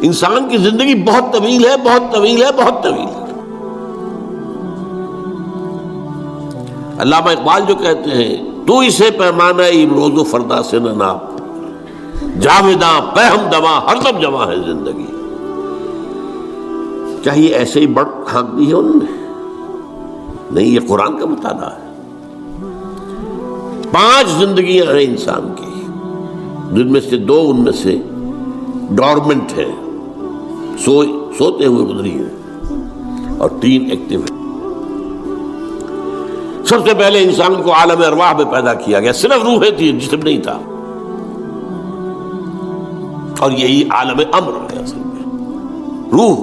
انسان کی زندگی بہت طویل ہے، بہت طویل ہے، بہت طویل ہے۔ علامہ اقبال جو کہتے ہیں تو اسے پیمانہ امروز و فردا سے نہ ناپ، جاویداں پہم دماں ہر دم جمع ہے زندگی۔ کیا یہ ایسے ہی بڑھ ہانک دی ہے انہوں نے؟ نہیں، یہ قرآن کا مطالعہ ہے۔ 5 زندگیاں ہیں انسان کی، جن میں سے 2 ان میں سے ڈورمنٹ ہے، سوتے ہوئے گزری ہیں، اور 3 ایکٹیو ہیں۔ سب سے پہلے انسان کو عالم ارواح میں پیدا کیا گیا، صرف روحیں تھی، جسم نہیں تھا، اور یہی عالم امر ہے اصل میں۔ روح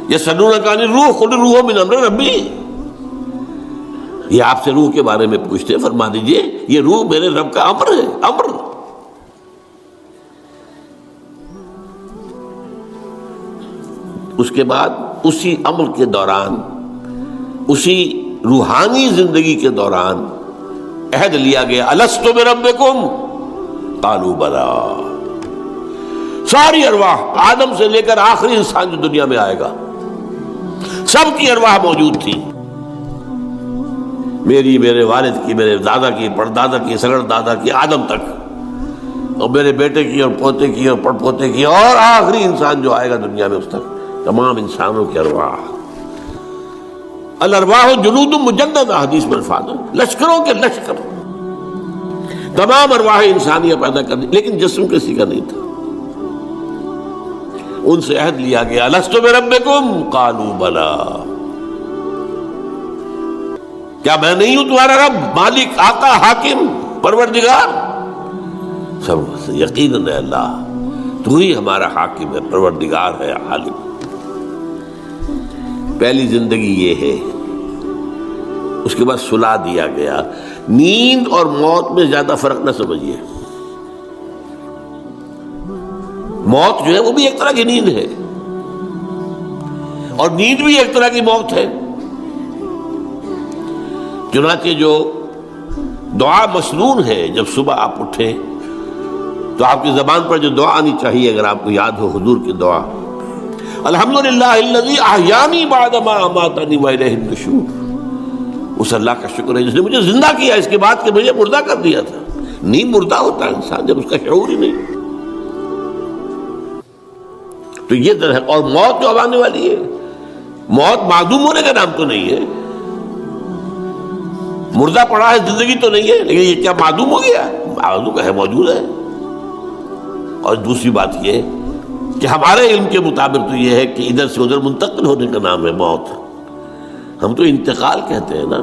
یسألونک عن الروح قل الروح من امر ربی، یہ آپ سے روح کے بارے میں پوچھتے ہیں، فرما دیجئے یہ روح میرے رب کا امر ہے، امر۔ اس کے بعد اسی عمل کے دوران، اسی روحانی زندگی کے دوران عہد لیا گیا، الست بربکم قالوا بلی۔ ساری ارواح، آدم سے لے کر آخری انسان جو دنیا میں آئے گا، سب کی ارواح موجود تھی، میری، میرے والد کی، میرے دادا کی، پردادا کی، سگڑ دادا کی، آدم تک، اور میرے بیٹے کی اور پوتے کی اور پڑ پوتے کی، اور آخری انسان جو آئے گا دنیا میں اس تک، تمام انسانوں کی ارواح۔ الارواح جنود مجندہ، حدیث میں الفاظ ہے، لشکروں کے لشکر، تمام ارواح انسانیہ پیدا کر دی، لیکن جسم کسی کا نہیں تھا۔ ان سے عہد لیا گیا، الست بربکم قالوا بلی، کیا میں نہیں ہوں تمہارا رب، مالک، آقا، حاکم، پروردگار؟ سب یقیناً ہے اللہ، تو ہی ہمارا حاکم ہے، پروردگار ہے، عالم۔ پہلی زندگی یہ ہے۔ اس کے بعد سلا دیا گیا۔ نیند اور موت میں زیادہ فرق نہ سمجھیے، موت جو ہے وہ بھی ایک طرح کی نیند ہے، اور نیند بھی ایک طرح کی موت ہے۔ چنانچہ جو دعا مسنون ہے، جب صبح آپ اٹھیں تو آپ کی زبان پر جو دعا آنی چاہیے، اگر آپ کو یاد ہو حضور کی دعا، الحمدللہ الذی احیانی بعد ما اماتنی والیہ النشور، اس اللہ کا شکر ہے جس نے مجھے زندہ کیا اس کے بعد کہ مجھے مردہ کر دیا تھا۔ نہیں، مردہ ہوتا ہے انسان جب اس کا شعور ہی نہیں۔ تو یہ در ہے، اور موت جو اب آنے والی ہے، موت معدوم ہونے کا نام تو نہیں ہے، مردہ پڑا ہے، زندگی تو نہیں ہے، لیکن یہ کیا معدوم ہو گیا؟ معدوم ہے، موجود ہے۔ اور دوسری بات یہ کہ ہمارے علم کے مطابق تو یہ ہے کہ ادھر سے ادھر منتقل ہونے کا نام ہے موت، ہم تو انتقال کہتے ہیں نا۔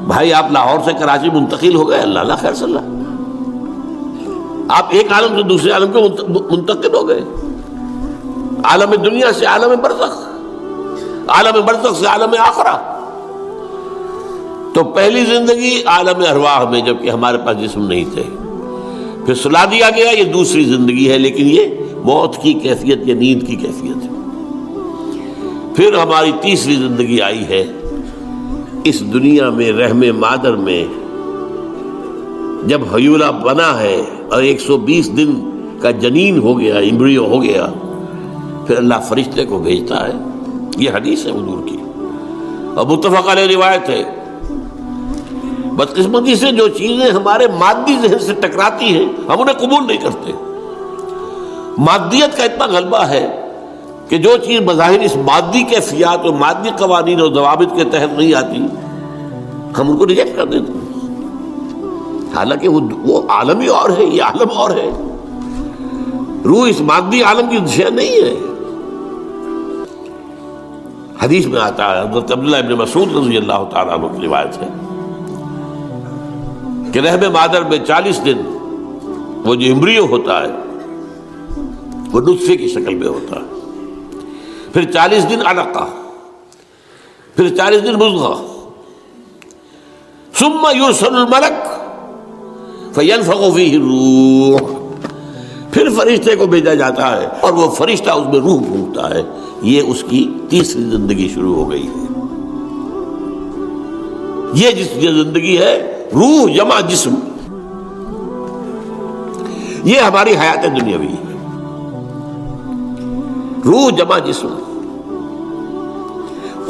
بھائی آپ لاہور سے کراچی منتقل ہو گئے، اللہ خیر صلی اللہ، آپ ایک عالم سے دوسرے عالم کو منتقل ہو گئے، عالم دنیا سے عالم برزخ، عالم برزخ سے عالم آخرہ۔ تو پہلی زندگی عالم ارواح میں، جبکہ ہمارے پاس جسم نہیں تھے، پھر سلا دیا گیا، یہ دوسری زندگی ہے، لیکن یہ موت کی کیفیت یا نیند کی کیفیت ہے۔ پھر ہماری تیسری زندگی آئی ہے اس دنیا میں، رحم مادر میں، جب حیولہ بنا ہے اور 120 دن کا جنین ہو گیا، امبریو ہو گیا، پھر اللہ فرشتے کو بھیجتا ہے۔ یہ حدیث ہے حضور کی اور متفق علیہ روایت ہے۔ بدقسمتی سے جو چیزیں ہمارے مادی ذہن سے ٹکراتی ہیں، ہم انہیں قبول نہیں کرتے۔ مادیت کا اتنا غلبہ ہے کہ جو چیز بظاہر اس مادی کیفیات اور مادی قوانین اور ضوابط کے تحت نہیں آتی، ہم ان کو ریجیکٹ کر دیتے ہیں، حالانکہ وہ عالم ہی اور ہے، یہ عالم اور ہے۔ روح اس مادی عالم کی شے نہیں ہے۔ حدیث میں آتا ہے، حضرت عبداللہ ابن مسعود رضی اللہ تعالیٰ عنہ کی روایت ہے کہ رحم مادر میں 40 دن وہ جو امبریو ہوتا ہے وہ نطفے کی شکل میں ہوتا ہے، پھر 40 دن علقہ، پھر 40 دن مضغہ، ثم یرسل الملک فینفخ فیہ الروح، پھر فرشتے کو بھیجا جاتا ہے اور وہ فرشتہ اس میں روح پھونکتا ہے۔ یہ اس کی تیسری زندگی شروع ہو گئی ہے۔ یہ جس زندگی ہے، روح جمع جسم، یہ ہماری حیات دنیاوی ہے۔ روح جمع جسم.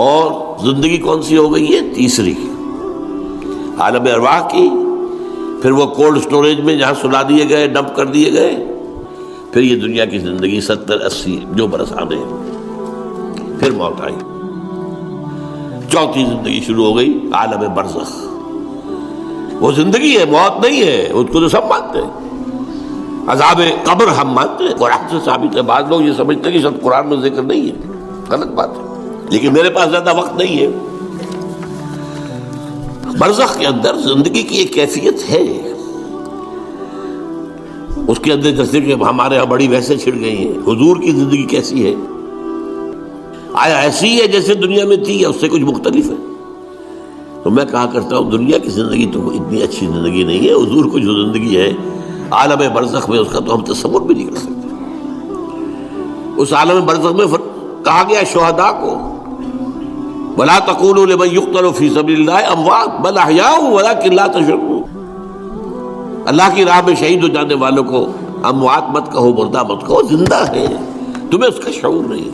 اور زندگی کون سی ہو گئی ہے؟ تیسری، عالم ارواح کی. پھر وہ کولڈ سٹوریج میں جہاں سلا دیے گئے، ڈمپ کر دیے گئے. پھر یہ دنیا کی زندگی 70-80 جو برس آنے. پھر موت آئی. چوتھی زندگی شروع ہو گئی، عالم برزخ. وہ زندگی ہے، موت نہیں ہے. اس کو تو سب مانتے ہیں. عذاب قبر ہم مانتے ہیں، قرآن سے ثابت ہے. بعض لوگ یہ سمجھتے ہیں کہ شاید قرآن میں ذکر نہیں ہے. غلط بات ہے، لیکن میرے پاس زیادہ وقت نہیں ہے. برزخ کے اندر زندگی کی ایک کیفیت ہے. اس کے اندر جیسے کہ ہمارے یہاں بڑی ویسے چھڑ گئی ہیں. حضور کی زندگی کیسی ہے؟ آیا ایسی ہے جیسے دنیا میں تھی یا اس سے کچھ مختلف ہے؟ تو میں کہا کرتا ہوں دنیا کی زندگی تو اتنی اچھی زندگی نہیں ہے. حضور کو جو زندگی ہے عالم برزخ میں، اس کا تو ہم تصور بھی نہیں کر سکتے. اس عالم برزخ میں کہا گیا شہداء کو وَلَا تَقُولُوا لِمَن يُقْتَلُ فِي سَبِيلِ اللَّهِ أَمْوَاتٌ بَلْ أَحْيَاءٌ وَلَٰكِن لَا تَشْعُرُونَ. اللہ کی راہ میں شہید ہو جانے والوں کو اموات مت کہو، مردہ مت کہو، زندہ ہے. تمہیں اس کا شعور نہیں.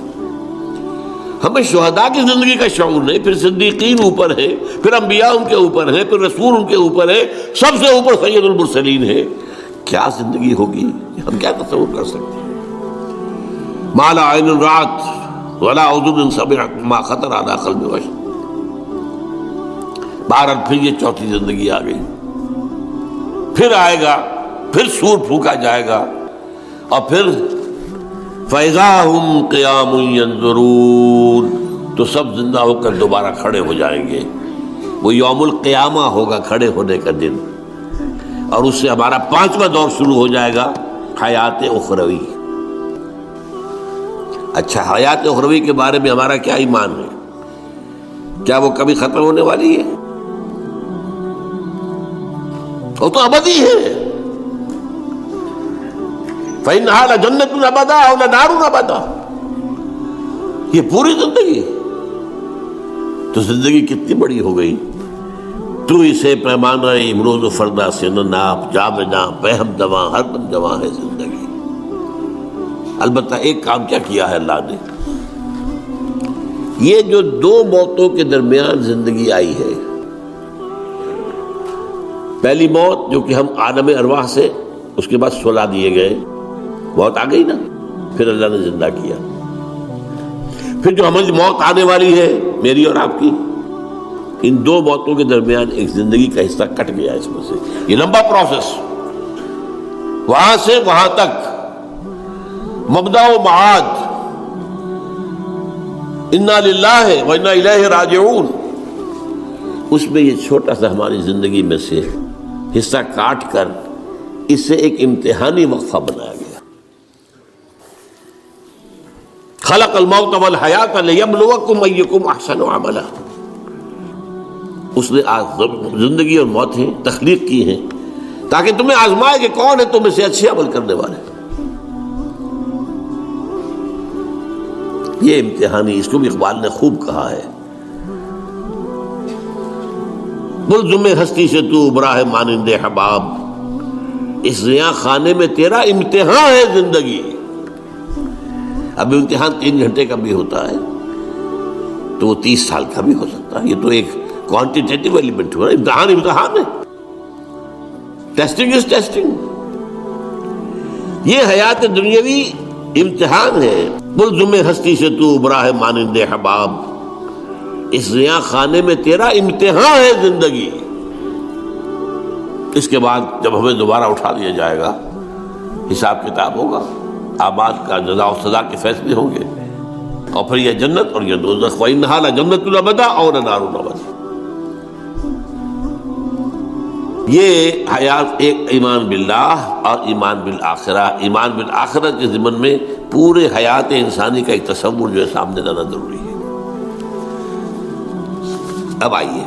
ہمیں شہداء کی زندگی کا شعور نہیں. پھر صدیقین اوپر ہے، پھر انبیاء ان کے اوپر ہے، پھر رسول ان کے اوپر ہے، سب سے اوپر سید المرسلین ہے. کیا زندگی ہوگی؟ ہم کیا تصور کر سکتے ہیں؟ ما لا عین رأت ولا اذن سمعت ما خطر على قلب بشر. بہرحال پھر یہ چوتھی زندگی آ گئی. پھر آئے گا، پھر سور پھونکا جائے گا، اور پھر فَإِذَا هُمْ قِيَامٌ يَنظُرُونَ. تو سب زندہ ہو کر دوبارہ کھڑے ہو جائیں گے. وہ یوم القیامہ ہوگا، کھڑے ہونے کا دن. اور اس سے ہمارا 5واں دور شروع ہو جائے گا، حیات اخروی. اچھا، حیات اخروی کے بارے میں ہمارا کیا ایمان ہے؟ کیا وہ کبھی ختم ہونے والی ہے؟ وہ تو ابدی ہے. فَإِنَّهَا لَجَنَّةٌ أَبَدًا أَوْ لَنَارٌ أَبَدًا. یہ پوری زندگی تو زندگی کتنی بڑی ہو گئی. تو اسے پیمانہ امروز و فردا سے نہ ناپ، جا بجا پہم دواں، ہر دم جواں ہے زندگی. البتہ ایک کام کیا کیا ہے اللہ نے؟ یہ جو دو موتوں کے درمیان زندگی آئی ہے، پہلی موت جو کہ ہم عالم ارواح سے اس کے بعد سلا دیے گئے، موت آ گئی نا، پھر اللہ نے زندہ کیا. پھر جو ہمیں موت آنے والی ہے میری اور آپ کی، ان دو موتوں کے درمیان ایک زندگی کا حصہ کٹ گیا. اس میں سے یہ لمبا پروسیس، وہاں سے وہاں تک مبدا و معاد، انا للہ و انا الیہ راجعون. اس میں یہ چھوٹا سا ہماری زندگی میں سے حصہ کاٹ کر اس سے ایک امتحانی وقفہ بنایا گیا. خلق الموت والحیات لیبلوکم ایکم احسن عملا. اس نے زندگی اور موتیں تخلیق کی ہیں تاکہ تمہیں آزمائے کہ کون ہے تم میں سے اچھے عمل کرنے والے. یہ امتحانی، اس کو بھی اقبال نے خوب کہا ہے. ملزم ہستی سے تو ابرا ہے مانند حباب، اس زیاں خانے میں تیرا امتحان ہے زندگی. اب امتحان 3 گھنٹے کا بھی ہوتا ہے تو وہ 30 سال کا بھی ہو سکتا ہے. یہ تو ایک کوانٹیٹیٹیو ایلیمنٹ ہوا. امتحان ہے. Testing is testing. یہ حیات دنیاوی امتحان ہے. ملزم ہستی سے تو ابرا ہے مانند حباب، اس زیاں خانے میں تیرا امتحان ہے زندگی. اس کے بعد جب ہمیں دوبارہ اٹھا دیا جائے گا، حساب کتاب ہوگا، اعمال کا جزا و سزا کے فیصلے ہوں گے، اور پھر یہ جنت اور یہ دوزخ. وَإِنَّهَا لَجَنَّةٌ أَبَدًا أَوْ لَنَارٌ أَبَدًا. یہ حیات ایک ایمان باللہ اور ایمان بالآخرہ. ایمان بالآخرہ کے ضمن میں پورے حیات انسانی کا ایک تصور جو ہے سامنے لانا ضروری ہے. اب آئیے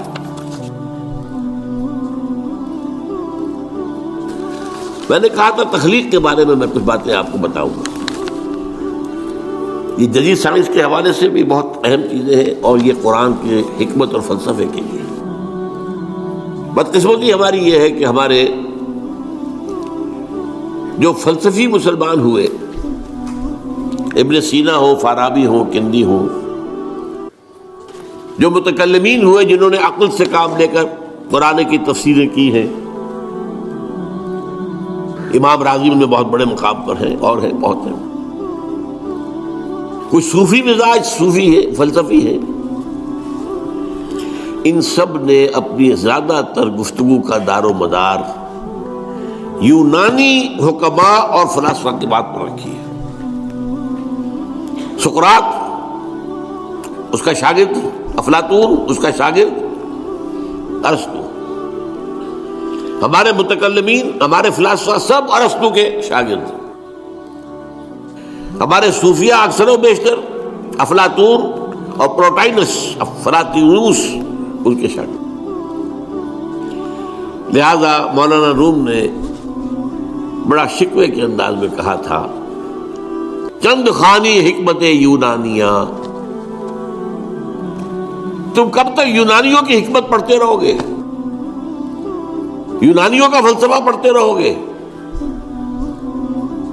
میں نے کہا تھا تخلیق کے بارے میں کچھ باتیں آپ کو بتاؤں گا. یہ جدید سائنس کے حوالے سے بھی بہت اہم چیزیں ہیں، اور یہ قرآن کی حکمت اور فلسفے کے لیے. بدقسمتی ہماری یہ ہے کہ ہمارے جو فلسفی مسلمان ہوئے ابن سینا ہو، فارابی ہو، کندی ہو، جو متکلمین ہوئے جنہوں نے عقل سے کام لے کر قرآن کی تفسیریں کی ہیں. امام راضی ان میں بہت بڑے مقام پر ہیں، اور ہیں بہت ہیں. کچھ صوفی مزاج صوفی ہے، فلسفی ہے. ان سب نے اپنی زیادہ تر گفتگو کا دار و مدار یونانی حکماء اور فلاسفہ کی بات پر رکھی ہے. سقراط اس کا شاگرد، افلاطون اس کا شاگرد، ارسطو. ہمارے متکلمین، ہمارے فلاسفہ سب ارسطو کے شاگرد. ہمارے صوفیہ اکثر و بیشتر افلاطون اور پروٹائنس، افلاطونوس ان کے شاگرد. لہذا مولانا روم نے بڑا شکوے کے انداز میں کہا تھا، چند خوانی حکمت یونانیہ. تم کب تک یونانیوں کی حکمت پڑھتے رہو گے؟ یونانیوں کا فلسفہ پڑھتے رہو گے؟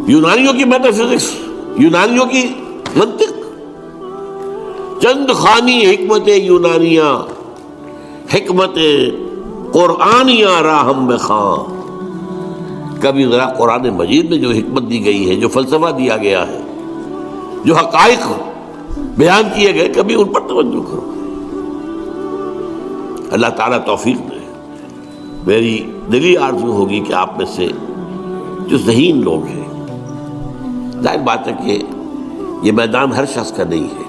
یونانیوں کی میٹا فزکس، یونانیوں کی منطق. چند خوانی حکمت یونانیہ، حکمت قرآنیہ راہم میں خاں. کبھی ذرا قرآن مجید میں جو حکمت دی گئی ہے، جو فلسفہ دیا گیا ہے، جو حقائق بیان کیے گئے، کبھی ان پر توجہ کرو. اللہ تعالیٰ توفیق دے. میری دلی آرزو ہوگی کہ آپ میں سے جو ذہین لوگ ہیں، ظاہر بات ہے کہ یہ میدان ہر شخص کا نہیں ہے،